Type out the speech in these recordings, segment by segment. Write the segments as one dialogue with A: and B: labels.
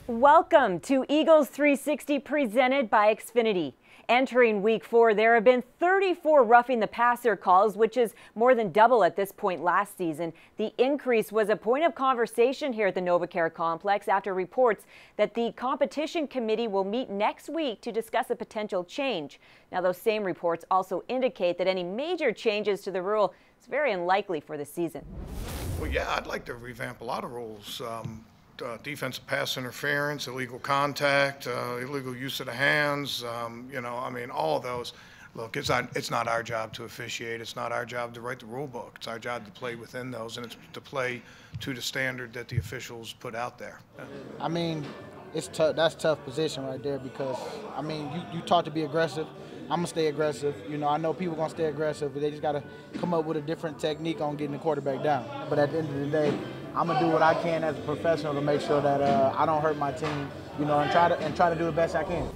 A: Welcome to Eagles 360 presented by Xfinity. Entering week 4, there have been 34 roughing the passer calls, which is more than double at this point last season. The increase was a point of conversation here at the NovaCare complex after reports that the competition committee will meet next week to discuss a potential change. Now, those same reports also indicate that any major changes to the rule is very unlikely for the season.
B: Well, yeah, I'd like to revamp a lot of rules. Defensive pass interference, illegal contact, illegal use of the hands, all of those. Look, it's not our job to officiate. It's not our job to write the rule book. It's our job to play within those, and it's to play to the standard that the officials put out there.
C: I mean, it's tough. That's a tough position right there because, you taught to be aggressive. I'm going to stay aggressive. I know people are going to stay aggressive, but they just got to come up with a different technique on getting the quarterback down. But at the end of the day, I'm going to do what I can as a professional to make sure that I don't hurt my team, and try to do the best I can.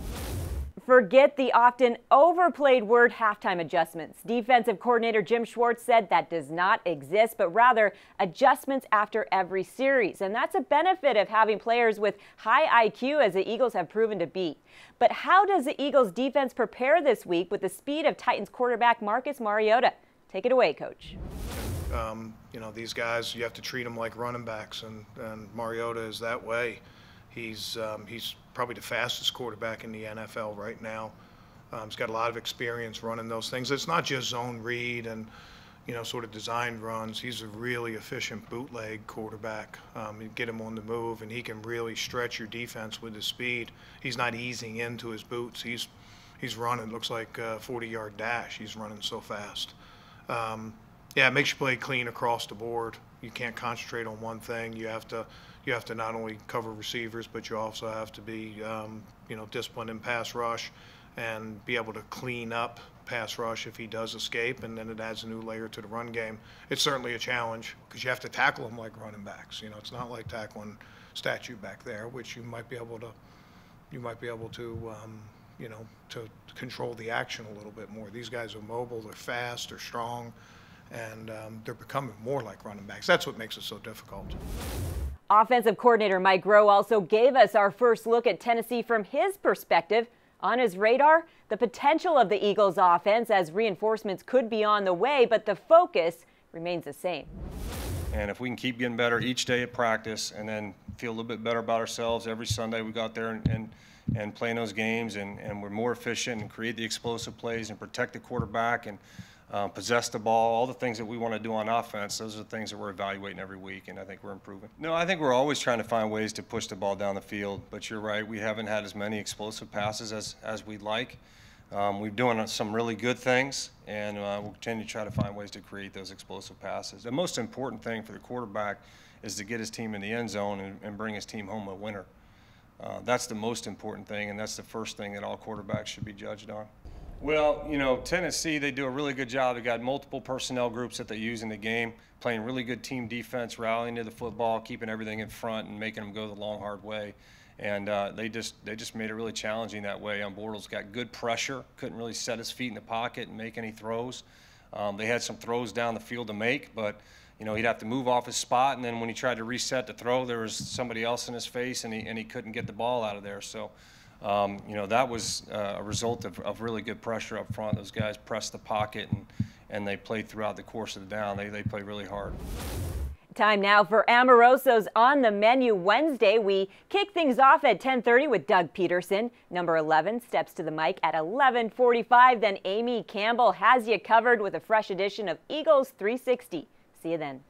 A: Forget the often overplayed word halftime adjustments. Defensive coordinator Jim Schwartz said that does not exist, but rather adjustments after every series. And that's a benefit of having players with high IQ, as the Eagles have proven to be. But how does the Eagles defense prepare this week with the speed of Titans quarterback Marcus Mariota? Take it away, Coach.
B: These guys, you have to treat them like running backs, and Mariota is that way. He's probably the fastest quarterback in the NFL right now. He's got a lot of experience running those things. It's not just zone read and, sort of designed runs. He's a really efficient bootleg quarterback. You get him on the move, and he can really stretch your defense with his speed. He's not easing into his boots. He's running, looks like a 40-yard dash. He's running so fast. Yeah, it makes you play clean across the board. You can't concentrate on one thing. You have to not only cover receivers, but you also have to be, disciplined in pass rush and be able to clean up pass rush if he does escape, and then it adds a new layer to the run game. It's certainly a challenge because you have to tackle them like running backs. It's not like tackling statue back there, which you might be able to to control the action a little bit more. These guys are mobile, they're fast, they're strong, and they're becoming more like running backs. That's what makes it so difficult.
A: Offensive coordinator Mike Groh also gave us our first look at Tennessee from his perspective. On his radar, the potential of the Eagles offense as reinforcements could be on the way, but the focus remains the same.
D: And if we can keep getting better each day at practice and then feel a little bit better about ourselves every Sunday we go out there and playing those games, and we're more efficient and create the explosive plays and protect the quarterback and possess the ball, all the things that we want to do on offense, those are the things that we're evaluating every week, and I think we're improving. No, I think we're always trying to find ways to push the ball down the field, but you're right, we haven't had as many explosive passes as we'd like. We're doing some really good things, and we'll continue to try to find ways to create those explosive passes. The most important thing for the quarterback is to get his team in the end zone and bring his team home a winner. That's the most important thing, and that's the first thing that all quarterbacks should be judged on. Well, Tennessee, they do a really good job. They got multiple personnel groups that they use in the game, playing really good team defense, rallying to the football, keeping everything in front, and making them go the long, hard way. And they just made it really challenging that way. Bortles got good pressure, couldn't really set his feet in the pocket and make any throws. They had some throws down the field to make, but he'd have to move off his spot, and then when he tried to reset the throw, there was somebody else in his face, and he couldn't get the ball out of there. So. That was a result of really good pressure up front. Those guys pressed the pocket, and they played throughout the course of the down. They played really hard.
A: Time now for Amoroso's On the Menu Wednesday. We kick things off at 10:30 with Doug Peterson. Number 11 steps to the mic at 11:45. Then Amy Campbell has you covered with a fresh edition of Eagles 360. See you then.